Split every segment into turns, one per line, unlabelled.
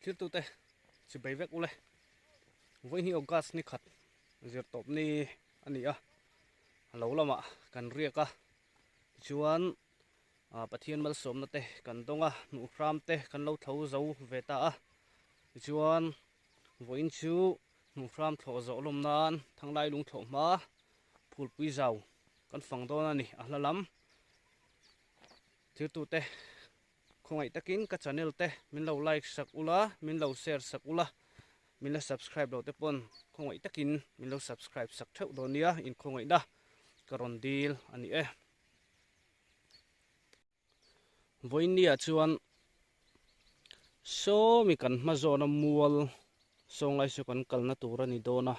thil tu te chi bai vek ule voi hi August ni khat zir top ni ani a lo lama kan riaka chuan pathian mal som na te kan donga nu hram te kan lo thau zo veta a chuan voin chu nu hram tho zo lom nan thanglai lung tho ma phul pui zau kan phang don ani a hlalam thil tu te khongai takin ka channel te min lo like sak ula min lo share sak ula min lo subscribe lo te pon khongai takin min lo subscribe sak theu do nia in khongai da karon deal ani e voin nia chuan so mi kan ma zona mual song lai su kan kalna tura ni dona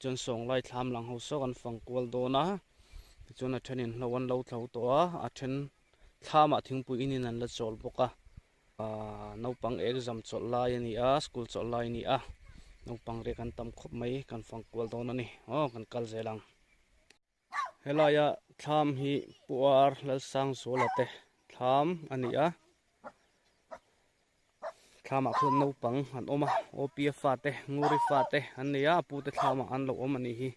chon song lai thlam lang ho so kan phang kwal dona chon a thenin lawan lo thlau to a then thama thingpui inin an la chol boka naupang exam chol lai ani a school chol lai ni a naupang re kan tam khop mai kan phang kwal dona ni kan kal zelang helaya thlam hi puar lal sang solate thlam ani a thama khun naupang an oma opf fa te nguri fa te an nia pu te thama an lo om ani hi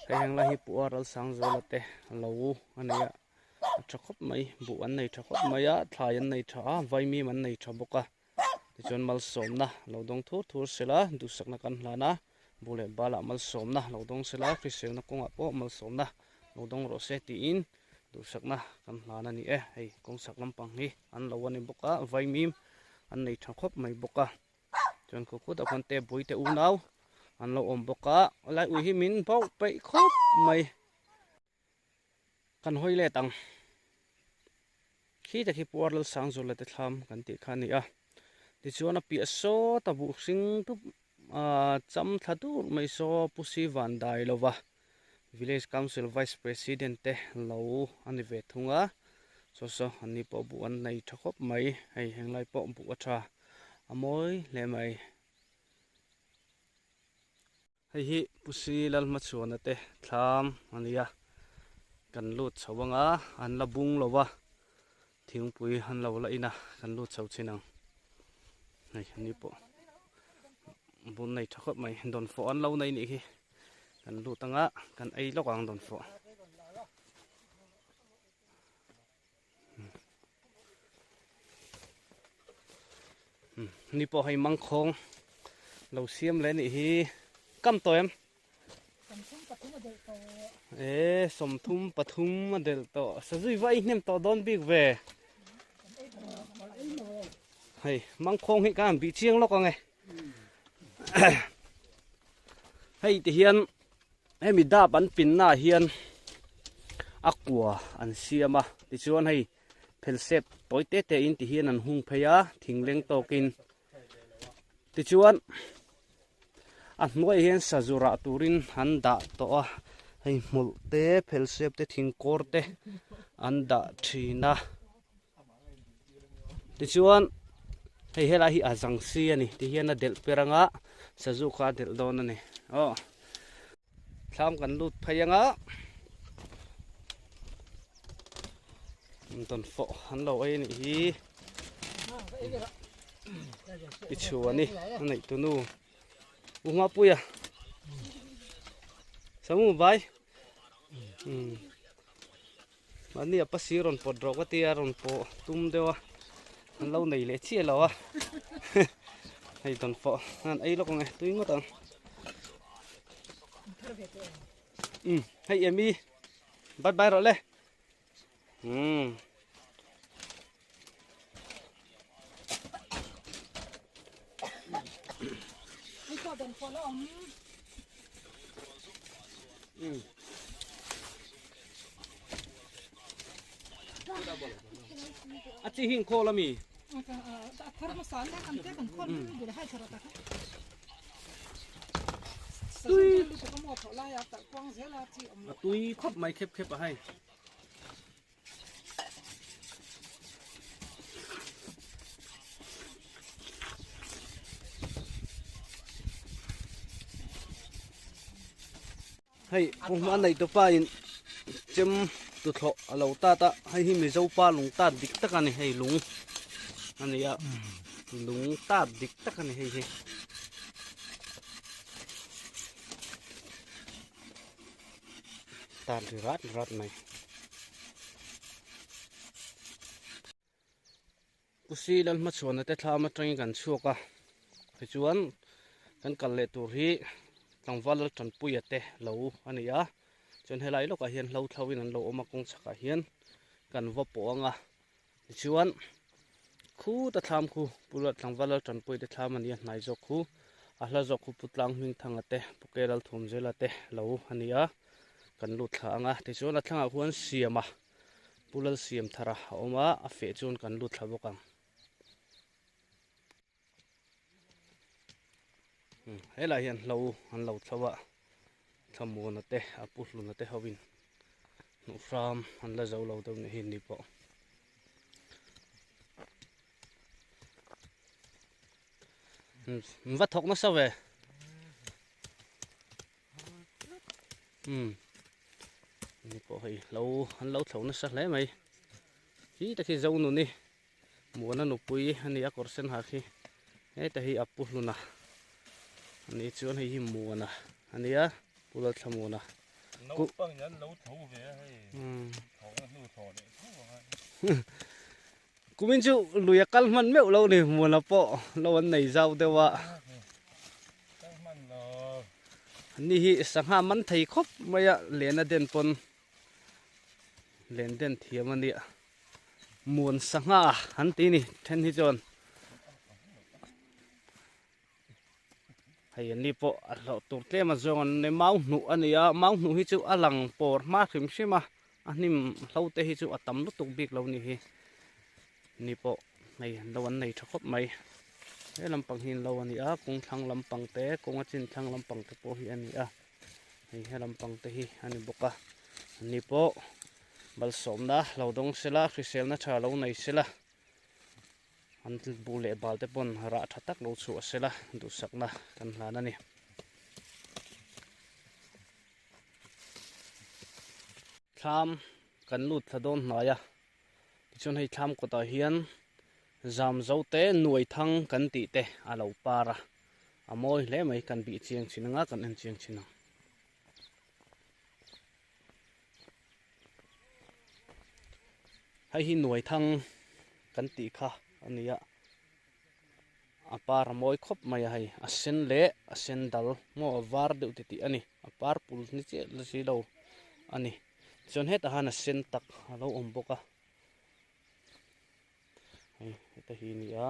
heng la hi puar lal sang zolate lo ania thakop mai bu an nei thakop mai a thlai an nei tha vai mi man nei tha boka chon mal somna lo dong thur sela du sakna kan hlana bule bala mal somna lo dong sela krisel na konga po mal somna lo dong ro se ti in du sakna kan hlana ni e hei kong sak lampang hi an lo ani boka vai mi an nei thakop mai boka chon ko khut akon te boi te u naw an lo om boka lai u hi min pau pe khop mai kan hoi le tang khi ta khi puar lal sang zol te thlam kan ti khani a ti chuan a pi so ta bu sing tu cham thatu mai so pusi van dai lova village council vice president te lo ani ve thunga so ani po bu an nei thakop mai hei henglai po bu atha amoi le mai hei hi pusi lal ma chuan te thlam ania kan lut chawanga an la bung lova thingpui han lo la ina kan lut chau chinang nei ani po bun nei thakop mai don fo an lo nei ni hi kan lutanga kan ei lokang don fo ni po hai mangkhong lo siam le ni hi kam to em som thum pathum del to sajui vai nem to don big ve hay mangkhong hi kan bi chiang lo ka nge hay ti hian mi da ban pin na hian akwa an siama ti chuan hay phelsep toite te in ti hian an hung pheya thingleng tokin ti chuan a hnuai hian sajura turin han da to a hei mul te phelsep te thingkor te an da thina ti chuan hei hela hi azang si ani ti hian a del peranga saju kha del don ani thlam kan lut phayanga ton fo han lo ai ni hi ti chuani nei tunu uma puya samu vai mani apa siron podro ka tiaron po tum dewa an lo nei le chi lo a hei ton fo an ei lo ko nge tuing mo tang hei emi bye bye rồi le chị hình khô là mì túi khóc máy khép khép ở hay hay không ăn này tôi phải chấm tu thọ lâu ta hay hi mi dâu pa lùng ta dik ta cái này hay lùng anh ấy lúng ta địch tắc này hay ta thì rát này pusi lần mất chuột này thà mà trăng gần chua cả thì chuan kan kal le tur hi tangwal tran pui ate lo ania chon helai lo ka hian lo thlawin an lo oma kong chaka hian kan va po anga chuan khu ta tham khu pulat tangwal tran pui te tham ania nai jok khu a hla jok khu putlang hming thang ate pukeral thum zel ate lo ania kan lut thla anga ti chuan a thlanga huan siama pulal siam thara oma a fe chun kan lut thla bokang helai hian lo an lo thlawa thamon ate apuhlun ate hawin nu ram an la zo lo deuh ni hi ni po va thok na sawe ni po hei lo an lo thlo na sa hle mai hi ta khi zo nu ni muana nu pui ani a korsen ha khi he ta hi apuhluna ani chuan hei hi muana ania pula thamuna
nấu bằng nhân nấu thấu về hay thấu nấu thò đấy
cú min chu luya kalman meu lo ni muana po lo an nei zau dewa ni hi sangha man thei khop maya lena den pon len den thiam ani muan sangha han ti ni then hi chon hay ni po lo tur tle ma zong ne mau nu ania mau nu hi chu alang por ma khim shima anim hlote hi chu atam lu tuk bik lo ni hi ni po nei lo an nei thakop mai he lampang hin lo ani a kung thlang lampang te kung a chin thlang lampang te po hi ani a hei he lampang te hi ani boka ni po bal som na lo dong sela khrisel na tha lo nei sela an bule balte pon ra thatak lo chu asela du sakna kan hlana ni tham kan lut thadon hnaya tichon hei tham ko ta hian zam zote nuai thang kan ti te alo para amoi hle mai kan bi chiang chinanga kan an chiang china hei hi nuai thang kan ti kha ania apar moi khop mai hai asen le asen dal mo var de ti ani apar pul ni che la si lo ani chon het han asen tak lo om boka ai ta hi ni a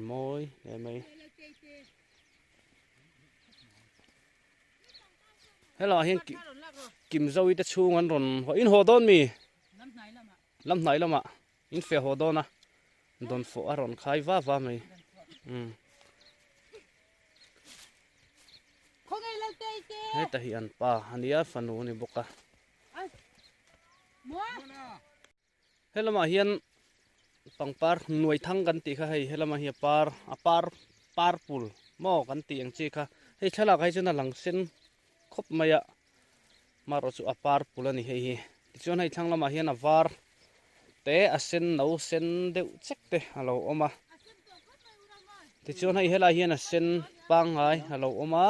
moi le mai hello hian kim zoi ta chung an ron ho in ho don mi lam nai lama in fe ho dona don fo aron khai va mai he ta hi an pa ania fanu ni boka helama hian pangpar nuai thang kan ti kha hei helama hi par pul mo kan ti ang chi kha hei thala kai chuna lang sen khop maya maro chu apar pul ani hei hi ti chon hei thlang lama hian avar te asen no sen deuh chek te alo oma ti chon hei hela hian asen pangai alo oma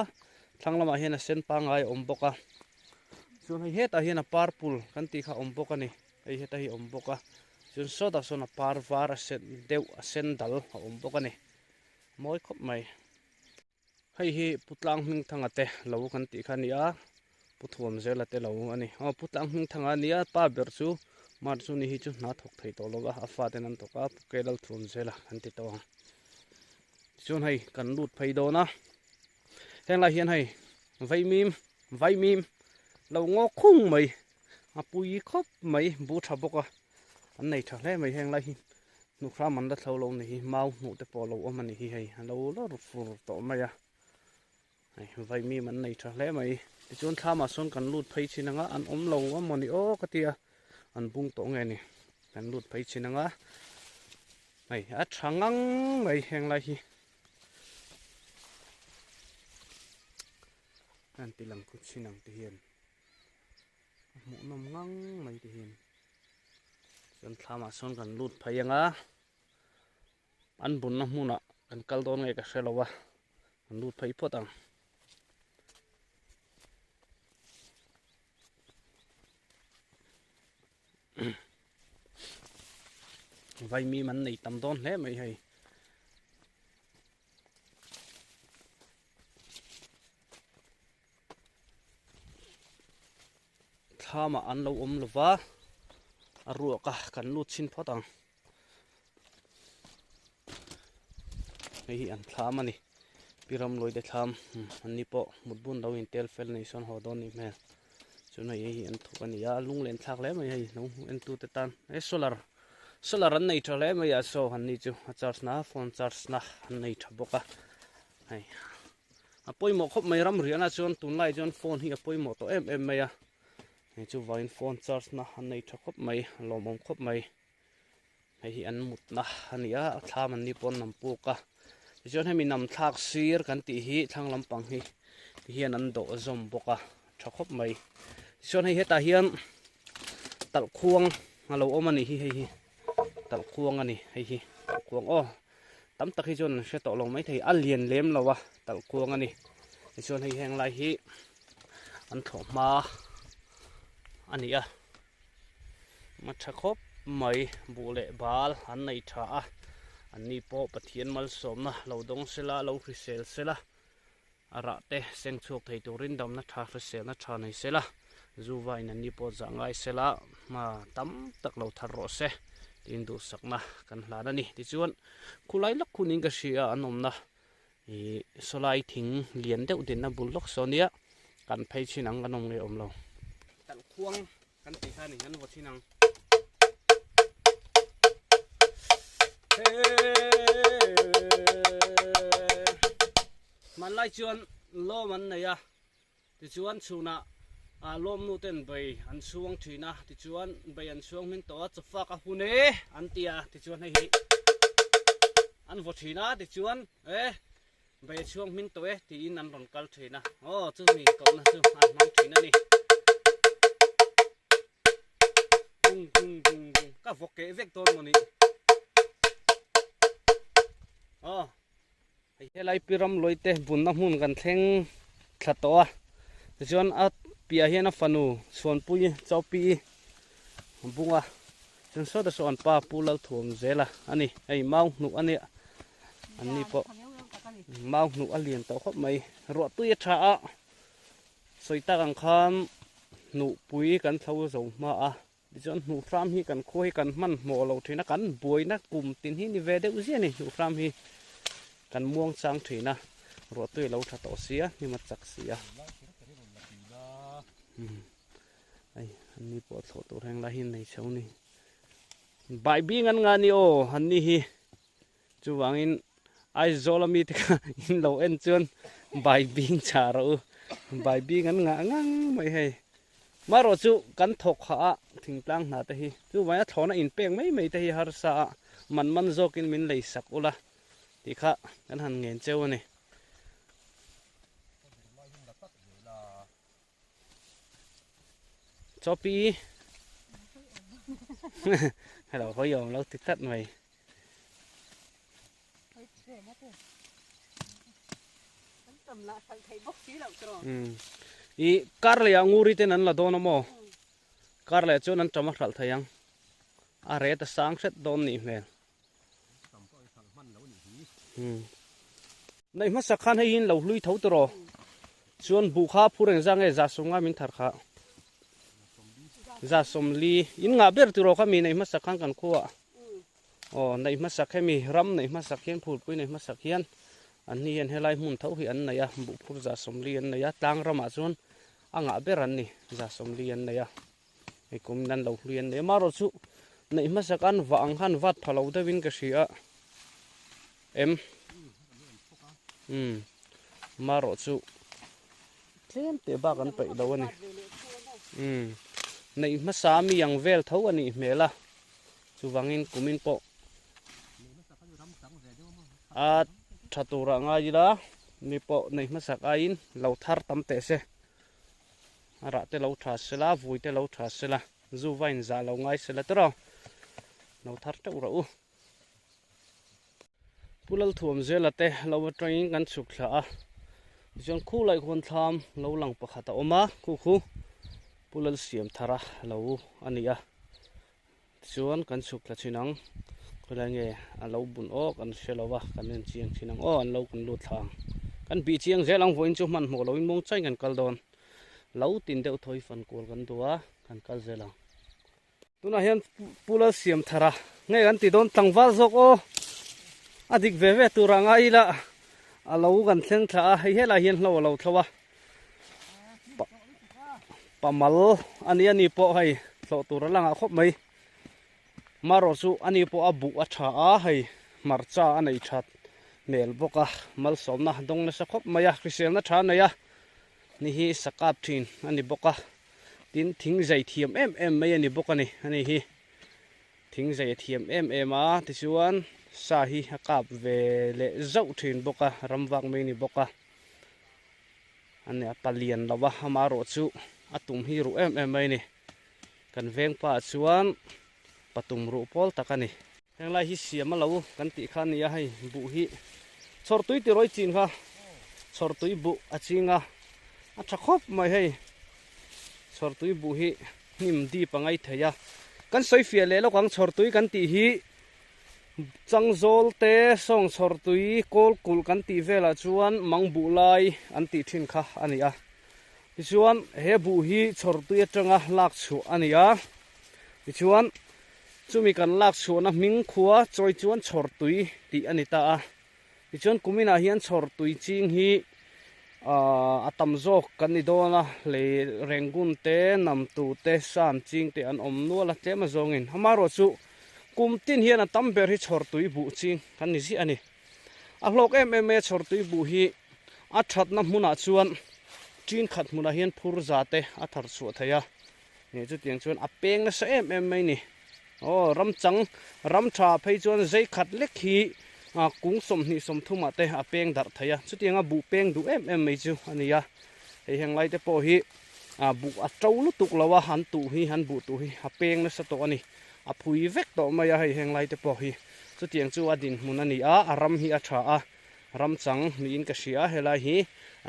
thanglama hian asen pangai om boka chon hei heta hian a purple kan ti kha om boka ni hei heta hi om boka chon soda sona par var asen deuh asen dal om boka ni moi khop mai hei hi putlang hming thanga te lo kan ti kha ni a puthum zela te lo ani putlang hming thanga ni a pa ber chu mar chu ni hi chu na thok thei to loga afa te nan toka pukelal thum zela kan ti to chon hei kan lut phei do na heng la hian hei vai mim lo ngo khung mai apui khop mai bu tha boka an nei tha hle mai heng la hi nu khra man da thlo lo ni hi mau nu te po lo om ani hi hei lo ru fur to mai a hei vai mim an nei tha hle mai ti chon thama son kan lut phei chinanga an om lo moni o katia an bung to nge ni kan lut phei chinanga hei a thangang mai heng la hi an tilang ku chinang ti hian mu nom ngang mai ti hian chon thama son kan lut phai anga an bun na hmuna kan kal don ngai ka hrelowa an lut phei photang vai mi man nei tam don hle mai hei thama an lo lova a ruaka kan lut chin photang hei an thlam ani piram loi de thlam an ni po mutbun lo in tel fel nei son ho don ni me chuna hei an thuk ani ya lung len thak le mai hei no en tu te tan e solar an nei thale mai ya so han ni chu charge na phone charge na an nei thaboka hei apoi mo khop mai ram riana chon tun lai chon phone hi apoi mo to em mai ya hei chu vain phone charge na an nei thakop mai lomom khop mai hei an mut na ania thlam an ni pon nam pu ka chon hemi nam thak sir kan ti hi thlang lampang hi hian an do zom boka thakop mai chon hei heta hian tal khuang alo omani hi hei hi tal khuang ani hei hi tal khuang o tam tak hi chon se to long mai thei alien lem lawa tal khuang ani chon hei heng lai hi an tho ma ani a ma thakop mai bule bal an nei tha a an ni po pathian mal som na lo dong sela lo hrisel sela ara te seng chuk thei turin dam na tha hrisel na tha nei sela zuwai na ni po zangai sela ma tam tak lo thar ro se tin du sakna kan hlana ni ti chuan khulai lak khunin ka sia anom na i solai thing lian deuh din na bul lok sonia kan phei chinang anom nge om lo tal khuang kan ti kha ni han wo chinang man lai chuan lo man nei a ti chuan chuna a lom nu ten bei an suang thina ti chuan bei an suang min to chafa ka hune an tia ti chuan hei hi an vo thina ti chuan bei suang min to ti in an ron kal thina o chu mi ko na chu an mang thina ni bung ka vok ke vek ton moni hei lai piram loite bun na hun kan thleng thlato a ti chuan a pia hian a fanu suan pui chaupi bunga chun so da so an pa pulal thum zela ani hei mau nu ani ani po mau nu alien to khop mai ro tu ya tha a soita kang kham nu pui kan thau zo ma a ti chuan nu fram hi kan khoi kan man mo lo thina kan buai na kum tin hi ni ve de u zia ni nu fram hi kan muang chang thina ro tu lo tha to sia ni ma chak sia ai ani po tho to reng la hin nei chau ni bai bi ngan nga ni o hanni hi chu wangin ai zolami te in lo en chuan bai bing cha ro bai bi ngan nga ngang mai hei maro chu kan thok kha thing tlang na te hi chu waya thona in peng mai te hi har sa man zokin min lei sak ula ti kha kan han ngen cheu ani chopi hello khoi yom lo tik tat mày i karle anguri ten an la don mo karle chon an tama khal thayang a re ta sang set don ni me nei ma sakhan hein lo hlui tho to ro chuan bu kha phureng jang e ja sunga min thar kha za somli in nga ber tu ro kha mi nei ma sakhan kan khuwa o nei ma sakhe mi ram nei ma sakhen phul pui nei ma sakhian an ni en helai mun tho hi an nei a bu phur za somli an nei a tang rama chuan anga ber an ni za somli an nei a ei kum nan lo hlui an nei ma ro chu nei ma sakan wa ang han wat phalo de win ka sia em ma ro chu tlem te ba kan pe do ani nei ma sa mi yang vel tho ani mela chu wangin kumin po a thatura nga jila mi po nei ma sak ain lo thar tam te se ara te lo tha sela vui te lo tha sela zu vain za lo ngai sela tro lo thar te ura u pulal thuam zelate lo train kan chuk thla a jon khu lai khon tham lo lang pakhata oma khu pulal siam thara lo ania chuan kan chuk la chinang kholange alo bun o kan shelowa kan en chiang chinang o an lo kan lu thlang kan bi chiang zelang voin chu man mo lo in mong chai kan kaldon lo tin deuh thoi fan kol kan duwa kan kal zelang tuna hian pulal siam thara nge kan ti don tlangwal zok o adik ve turanga ila alo kan thleng thla hei hela hian lo thlawa pamal ani po hei thlo tur langa khop mai maro chu ani po abu a tha a hei marcha anei that mel boka mal somna dong na sa khop maya krisel na tha na ya ni hi sakap thin ani boka tin thing zai thiam em mai ani boka ni ani hi thing zai thiam em a ti chuan sa hi akap ve le zau thin boka ramwak mai ni boka ane palian lawa hamaro chu atum hi ru em mai ni kan veng pa chuan patum ru pol takani henglai hi siam lo kan ti khan ya hai bu hi chortui ti roi chin kha chortui bu achinga a thakhop mai hei chortui bu hi nim di pangai theya kan soi fia le lo kang chortui kan ti hi changjol te song chortui kol kul kan ti vela chuan mangbu lai an ti thin kha ania chuan he bu hi chortui atanga lak chu ania chuan chumi kan lak chu na ming khuwa choi chuan chortui ti anita a chuan kumina hian chortui ching hi atam zok kan ni dona le rengun te namtu te sam ching te an om nuala tlema zongin hamaro chu kumtin hian atam ber hi chortui bu ching kan ni si ani a hlok em chortui bu hi a that na hmuna chuan chin khat hmuna hian phur zate a thar chu thaya ni chu tiang chuan a peng na sa em mai ni o ram chang ram tha phei chuan zai khat lek hi kung som ni som thuma te a peng dar thaya chu tianga bu peng du em mai chu ania hei heng lai te po hi bu a tawlu tuk lawa han tu hi han bu tu hi a peng na sa to ani a phui vek to maya hei heng lai te po hi chu tiang chu adin mun ani a ram hi a tha a ram chang ni in ka sia helai hi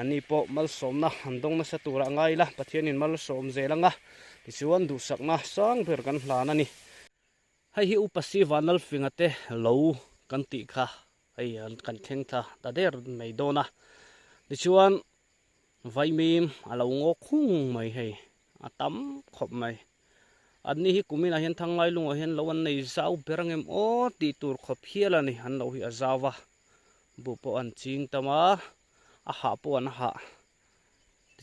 ani po mal som na handong na sa tura ngai la pathian in mal som zelanga ti chuan du sakna sang ber kan hlan ani hei hi upasi vanal fingate lo kan ti kha hei kan theng tha ta der mai dona ti chuan vai mim alo ngo khung mai hei atam khop mai ani hi kumina hian thangai lunga hian lo an nei zau berangem o ti tur khop hiala ni han lo hi azawa bu po an ching tama a ha po an ha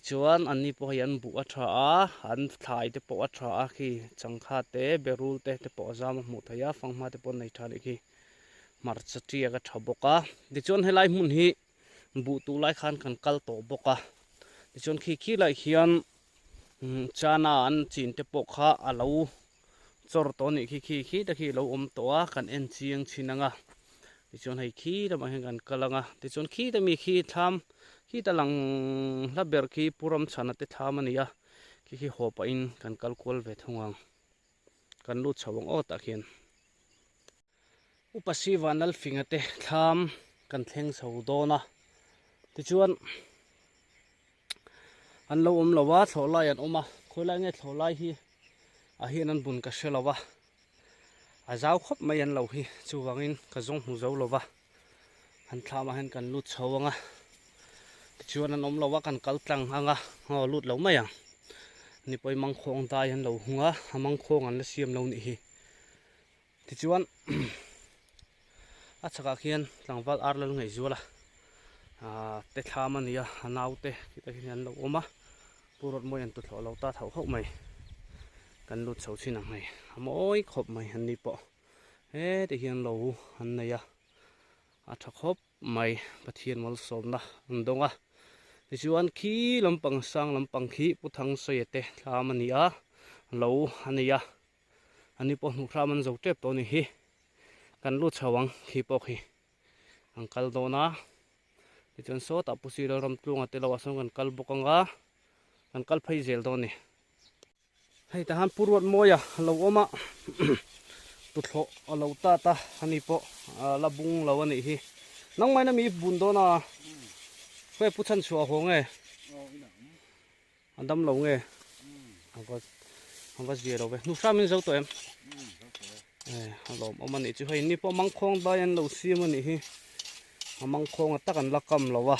chuan ani po hian bu a tha a an thlai te po a tha a khi changkha te berul te po zam mu thaya fangma te po nei thali khi marcha tia ka thaboka ti chuan helai mun hi bu tu lai khan kan kal to boka ti chuan khi lai hian chana an chin te po kha alo chor to ni khi ta khi lo om to a kan en chiang chinanga ti chuan hei khi da ma hen kan kalanga ti chuan khi ta mi khi tham khi ta lang la ber khi puram chana te tham ania khi hopa in kan kal kol ve thungang kan lu chawang o ta khian upasi vanal fingate tham kan thleng so dona ti chuan an lo om lawa thlolai an oma khoilai nge thlolai hi a hian an bun ka shelawa a zau khop mai an lo hi chuwangin ka zong hu zo lova han thlama hen kan lut chawanga ti chuan an om lawa kan kal tlang anga ho lut lo mai a ni poi mang khong dai an lo hunga amang khong an la siam lo ni hi ti chuan a chaka khian tlangwal ar lo ngai zuala te thama nia anaute kita hian lo oma purot moi an tu thlo lo ta thau khop mai kan lut chho china ngai amoi khop mai han ni po he te hian lo han neya a tha khop mai pathian mol somna ndonga ti chuan khi lampang sang lampang khi puthang soyete thama nia lo ania ani po nu thraman zo tep to ni hi kan lut chawang khi po khi angkal dona ti chuan so ta pusi lo ram tlunga te lo asong kan kal bokanga kan kal phai zel doni hei ta han purwat moya lo oma tu thlo lo ta ani po labung lo ani hi nang mai na mi bun do na phê pu chan chua ho nge andam lo nge ang có gì đâu vậy nụ sao mình giấu tụi em lom ông anh chứ hay ni po mang khong ba yan lâu xí mà nị mang khong ta cần la cầm lâu à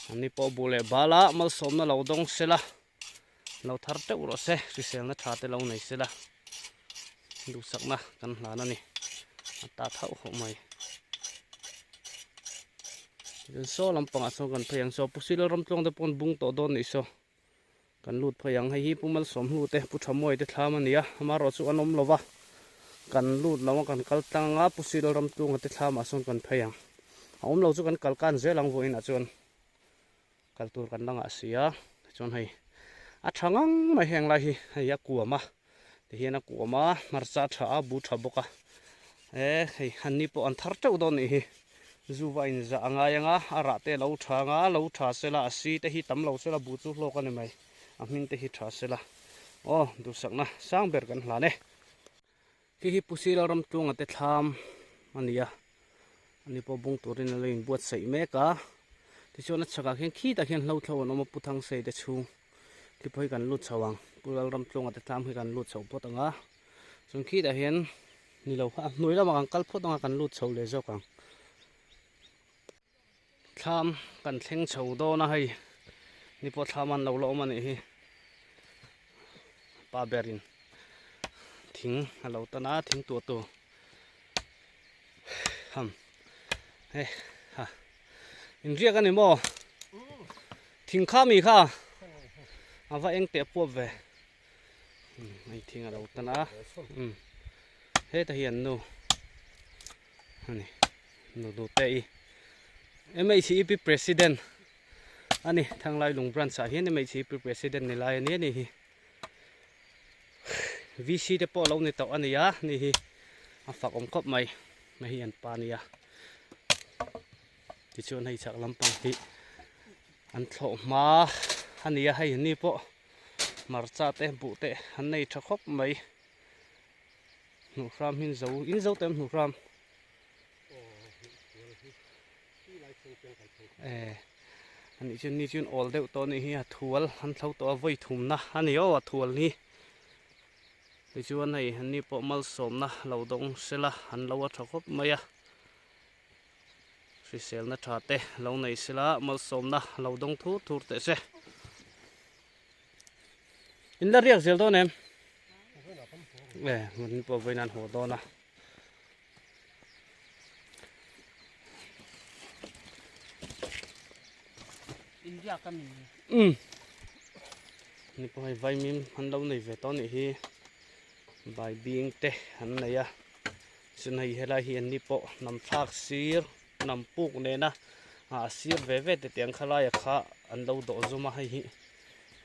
ni po bule bala mal som na lâu đông xe la lâu thar te uro xe thì xe na thà te lâu này xe la đủ sắc na cần là nó nị ta thâu hộ mày so làm bằng so cần phải so pusil ram trong te pon bung to don nị so kan lut phayang hay hi pumal som hu te pu thamoi te thlam ania amaro chu anom lova kan lut lawa kan kaltanga pusil ram tung te thlam ason kan phayang om lo chu kan kalkan zelang voin a chon kaltur kan langa sia chon hay a thangang ma heng la hi ya kuama te hiana kuama marcha tha bu tha boka hei hanni po an thar teu don ni hi zuwa in za anga yanga ara te lo thanga lo tha sela asi te hi tam lo sela bu chu lo kan mai amin te hi tha sela o du sakna sang ber kan hla ne hi pusil ram tung ate thlam ania ani po bung turin lein buat sei me ka ti chona chaka khen khi ta khen lo thlo no ma puthang sei te chu ti phoi kan lut chawang pural ram tung ate thlam hi kan lut chaw pot anga chung khi ta hian ni lo ha noi la ma kal phot anga kan lut chaw le zo kang thlam kan thleng chaw do na hei ni po thlaman lo lo mani hi pa berin thing alo tana thing tu tu he ha in ria kan mo thing kha mi kha ava eng te po ve mai thing alo tana he ta hian nu ani nu do te i MHCP president ani thanglai lung branch sa hian MHCP president ni lai ani ni hi VC te po lo ni to ani ya ni hi a fak om khop mai mai hi an pa ni ya ti chon hei chak lampang hi an thlo ma ani ya hei ni po marcha te bu te an nei tha khop mai nu ram hin zo in zo tem nu ram anh ni chun all deuh to ni hi a thual han thlo to voi thum na ani o a thual ni ti chuan nei han ni po mal som na lo dong sela han lo a thakop maya si sel na tha te lo nei sela mal som na lo dong thu thur te se in la riak zel do nem mun po voinan ho do na India kan ni po hai vai mim han lo nei ve to ni hi bai bing te han nei ya sun hai hela hi an ni po nam thak sir nam puk ne na a sir ve ve te tiang khala ya kha an lo do zuma hai hi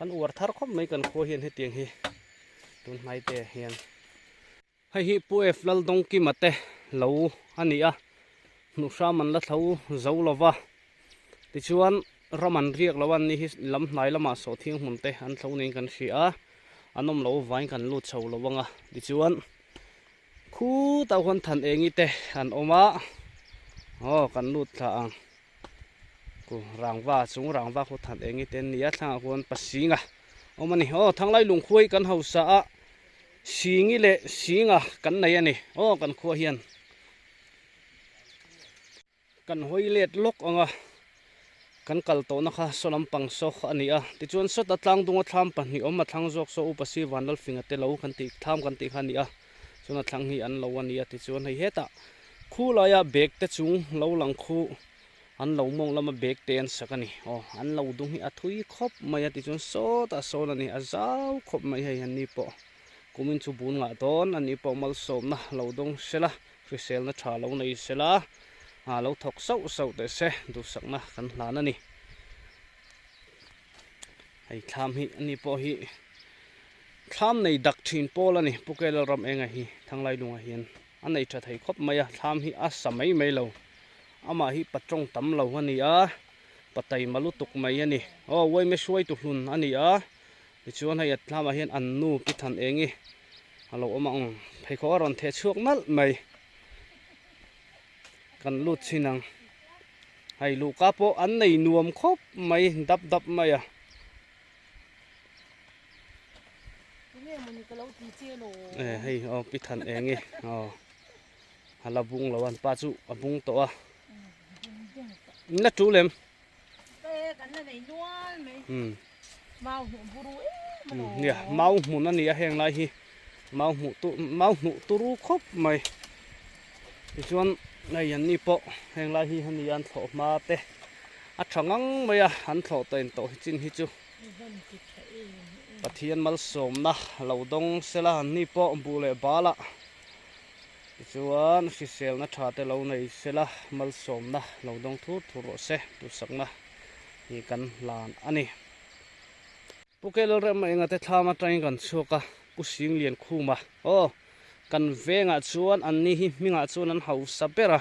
an uar thar khom mai kan kho hian he tiang hi tun mai te hian hai hi pu e flal dong ki mate lo ani a nu sha man la thau zo lova ti chuan raman riak lawan ni hi lam hnai lama so thing hmun te an thlo ning kan hria anom lo vain kan lut chho lowanga ti chuan khu ta hon than engi te an oma kan lut thla ang ku rangwa chung rangwa khu than engi ten nia thlang hon pasinga omani thanglai lung khuai kan hausa a singi le singa kan nei ani kan khuwa hian kan hoilet lok anga kan kal to na kha solam pang so ani a ti chuan so ta tlang dunga thlam pa ni oma thlang jok so upasi wanal finga te lo kan ti tham kan ti khani a chuna thlang hi an lo ani a ti chuan hei heta khula ya bag te chung lo lang khu an lo mong lama bag te an sakani an lo dung hi a thui khop mai a ti chuan so ta so na ni a zau khop mai hei an ni po kumin chu bun nga don ani po mal som na lo dong sela krisel na tha lo nei sela lo thok sâu te se du sakna kan hlan ani hei thlam hi ani po hi thlam nei dak thin pol ani pukel ram enga hi thanglai lunga hian anei tha thei khop maya thlam hi a samai mai lo ama hi patrong tam lo ani a patai malu tuk mai ani woi me suai tu hlun ani a ti chuan hei thlam a hian an nu ki than engi alo omang phei kho ron the chuak nal mai kan lut chinang hay lu ka po an nei nuam khop mai dap dap mai à hay pi than engi hala bung lawan pa chu abung to a na tu lem nè mau mu na nia heng lai hi mau mu tu ru khop mai ti chuan nei an ni po heng lai hi han yan tho ma te a thangang mai a han tho ten to chin hi chu pathian mal som na lo dong sela han ni po bu le bala ti chuan si sel na tha te lo nei sela mal som na lo dong thu ro se tu sak na hi kan lan ani pukel rem enga te thama train kan chuka pusing lian khuma kan venga chuan an ni hi minga chuan an hau sapera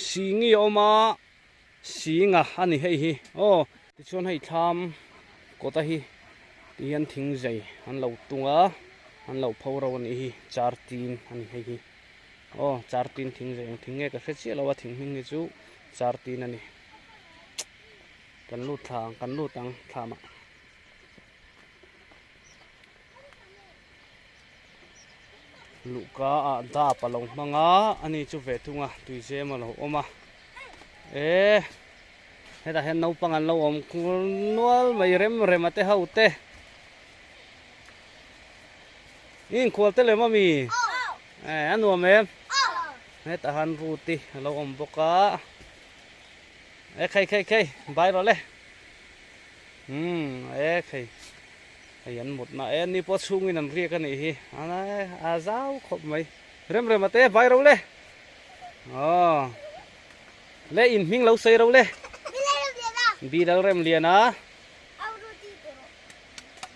singi oma singa ani hei hi ti chuan hei tham kota hi tian thing zai an lo tunga an lo phoro ani hi char tin ani hei hi char tin thing zai thing nge ka fe chi lo wa thing hing ni chu char tin ani kan lu thang kan lu tang thama luka a da palong manga ani chu ve thunga tuize ma lo oma heta hen no pangan lo om nual mai rem ate haute in kholte le mami anu mem heta han ruti lo om boka khai bai rồi le khai ayan một na ni po sungin an ria kan hi ana azau khop mai rem ate bai ro le le in ming lo sei ro le bi dal rem liana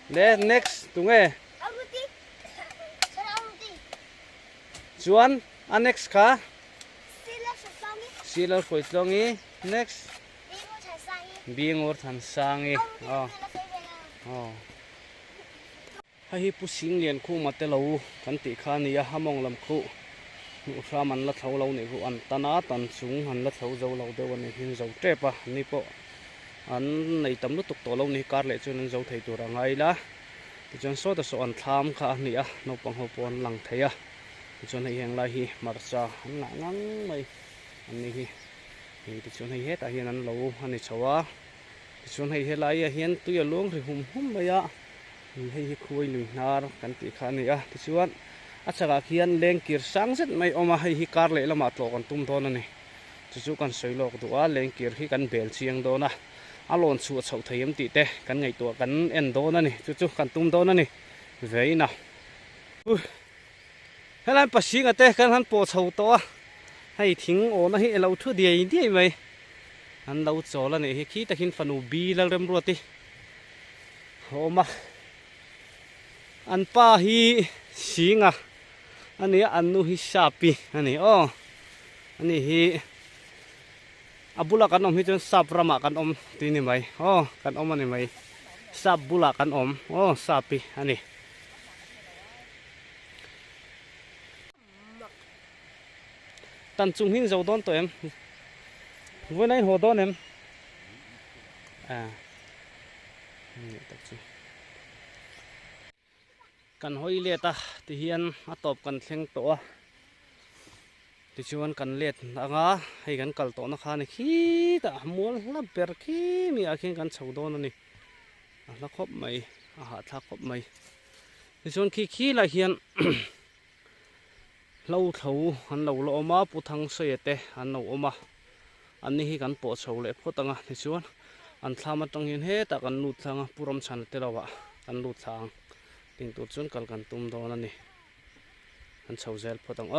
le next tunge chuan next ka sila khoi tlongi next bingor than sangi hay pusing lian khu mate lo kan ti kha ni a hamong lam khu nu sa man la thau lo ni hu an tana tan chung han la thau zo lo de wan ni hin zo trepa ni po an nei tam lu tuk to lo ni kar le chun an zo thei tur angai la ti chon so ta so an tham kha ni a no pang ho pon lang theia ti chon hei heng la hi marcha an na ngang mai an ni hi ti chon hei het a hian an lo ani chawa ti chon hei helai a hian tu ya long ri hum mai a hei khuai lui nar kan ti kha ni a ti chuan a chaka khian leng kir sang zet mai oma hei hi kar le lama tlo kan tum don ani chu kan soilok du a leng kir hi kan bel chiang do na alon chu chho theiam ti te kan ngai to kan en do na ni chu kan tum do na ni veina helan pasing ate kan han po chho to a hei thing o na hi lo thu diai mai an lo chol ani hi khi ta hin fanu bi lal rem ruati oma an pa hi singa ani anu hi sapi ani ani hi abula kan om hi chon saprama kan om tini mai kan om ani mai sabula kan om sapi ani tan chung hin zo don to em với nay hồ don em kan hoi le ta ti hian atop kan thleng to a ti chuan kan let anga hei kan kal to na kha ni khi ta mol la ber khi mi a khen kan chho don ani la khop mai a ha thla khop mai ti chuan khi la hian lo thau han lo lo ma pu thang se te an no oma an ni hi kan po chho le photanga ti chuan an thlama tang hin he ta kan lut thanga puram chan te lawa kan lut thang ting tu chun kal kan tum do na ni an chho zel photang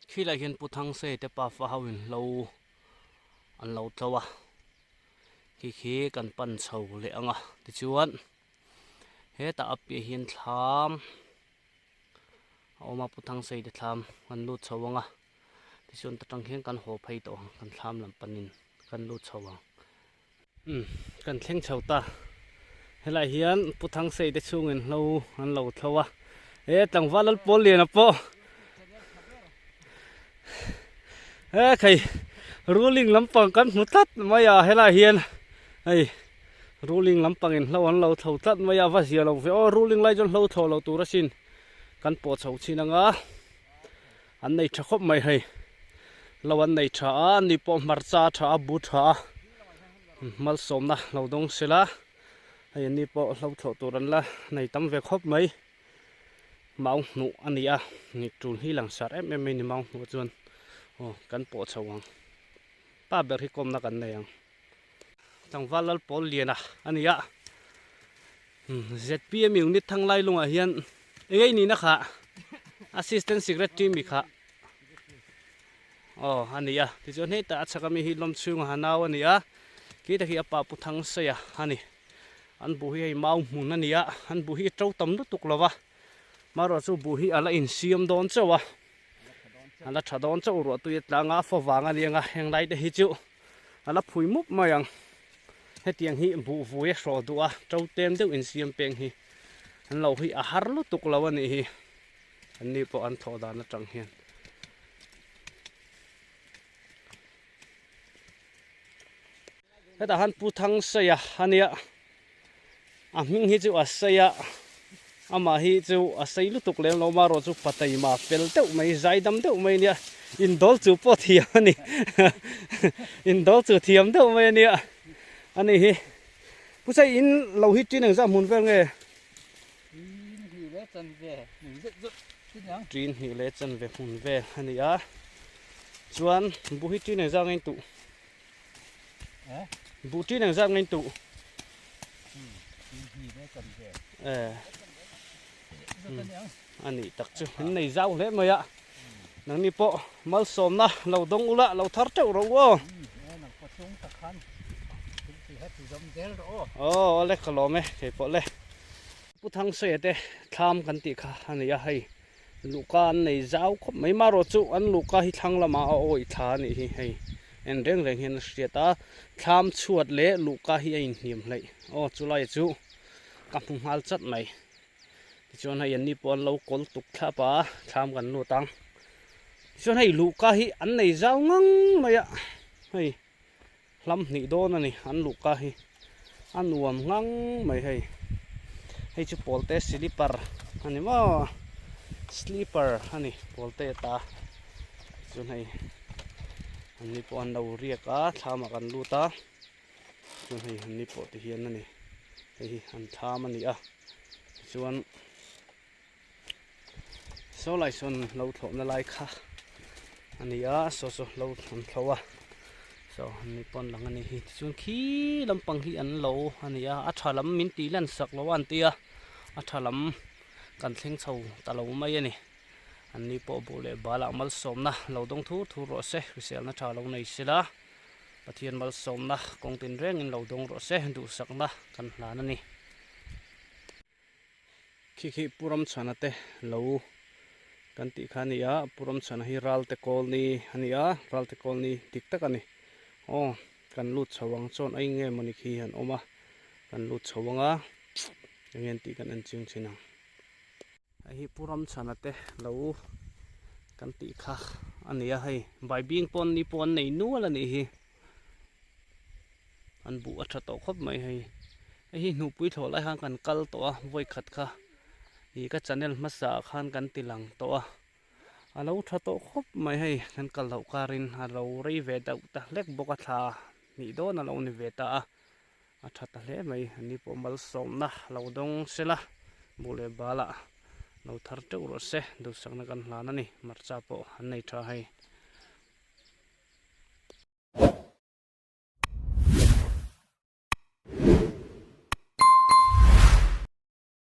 khi la hian pu thang se te pa fa hawin lo an lo tlawa khi kan pan chho le anga ti chuan he ta api hian thlam oma pu thang se te thlam kan lut chhawanga ti chuan ta tang hian kan ho phei to kan thlam lam panin kan lut chhawang kan thleng chho ta helai hian pu thang se te chungin lo an lo thlawa tang walal pol lian po Khay ruling lampang kan mutat maya hela hian hey ruling lampang in lo an lo thau tat maya va sia lo ve o ruling lai jon lo tho lo tur sin kan po chho chinanga an nei tha khop mai hei lo an nei tha an ni po marcha tha bu tha mal som na lo dong sela hei ni po lo tho tur an la nei tam ve khop mai mau nu ania ni tul hi lang sar em ni mau nu chuan o kan po chawang pa ber hi kom na kan nei ang tang walal pol liana ania ZPM unit thang lai lunga hian engei ni na kha assistant secretary mi kha ania ti chuan hei ta achakami hi lom chunga hanaw ania ki ta hi apa pu thang se ya ani an bu hi mau mun ania an bu hi trau tam lu tuk lawa maro chu bu hi ala in siam don chawa ala thadon chaw ro tu tlanga fo wanga lianga heng lai te hi chu ala phui mup mayang hetiang hi bu vuye ro duwa trau tem deuh in siam peng hi an lo hi a har lu tuk lawa ni hi an ni po an tho da na tang hian heta han pu thang se ya ania a ming hi chu a se ya ama hi chu a sei lu tuk lem lo ma ro chu patai ma pel teu mai zai dam teu mai nia in dol chu po thiam ani in dol chu thiam teu mai ania ani hi pu sai in lo hi tin ang za mun vel nge trin hi le chan ve mun ve ania chuan bu hi tin ang za ngai tu bu tin ang za ngai tu ani tak chu hin nei zau le maya nang ni po mal som na lo dong ula lo thar teu ro wo le khalome ke po le pu thang se te tham kan ti kha ania hei luka nei zau khop mai ma ro chu an luka hi thang lama oi tha ni hi hei en reng reng hin riata tham chuat le luka hi ein hnim hlei chulai chu kapung hal chat mai chuan hei an ni pon lo kol tuk thla pa tham kan nu tang chuan hei luka hi an nei zau ngang maya hei hlam ni don ani an luka hi an nuam ngang mai hei chu polte slipper ani ma slipper ani polte ta chuan hei an ni pon lo riaka thlama kan lu ta chuan hei an ni po ti hian ani hei an tham ani a chuan so lai son lo tho na lai kha ania so lo thon thlowa so ni pon lang ani hi chuan khi lampang hi an lo ania a thalam min ti lan sak lo an tia a thalam kan thleng chho ta lo mai ani an ni po bu le bala mal som na lo dong thu ro se risel na tha lo nei sila pathian mal som na kong tin reng in lo dong ro se du sak na kan hlan ani khi puram chanate lo kan ti khania puram chana hi ralte colony ania ralte colony tik tak ani kan lut chawang chon ai nge mani khi han oma kan lut chawanga ngen ti kan an chung china hi puram chanate lo kan ti kha ania hei bai bing pon ni pon nei nual ani hi an bu atha to khop mai hei hi nu pui tho lai hang kan kal to a voi khat kha hi ka channel ma sa khan kan tilang to a lo tha to khop mai hei kan kal lo karin a lo rei ve da ta lek boka tha ni do na lo ni ve ta a tha ta le mai ani po mal som na lo dong sela bule bala lo thar teu ro se du sang na kan hlan ani marcha po an nei tha hei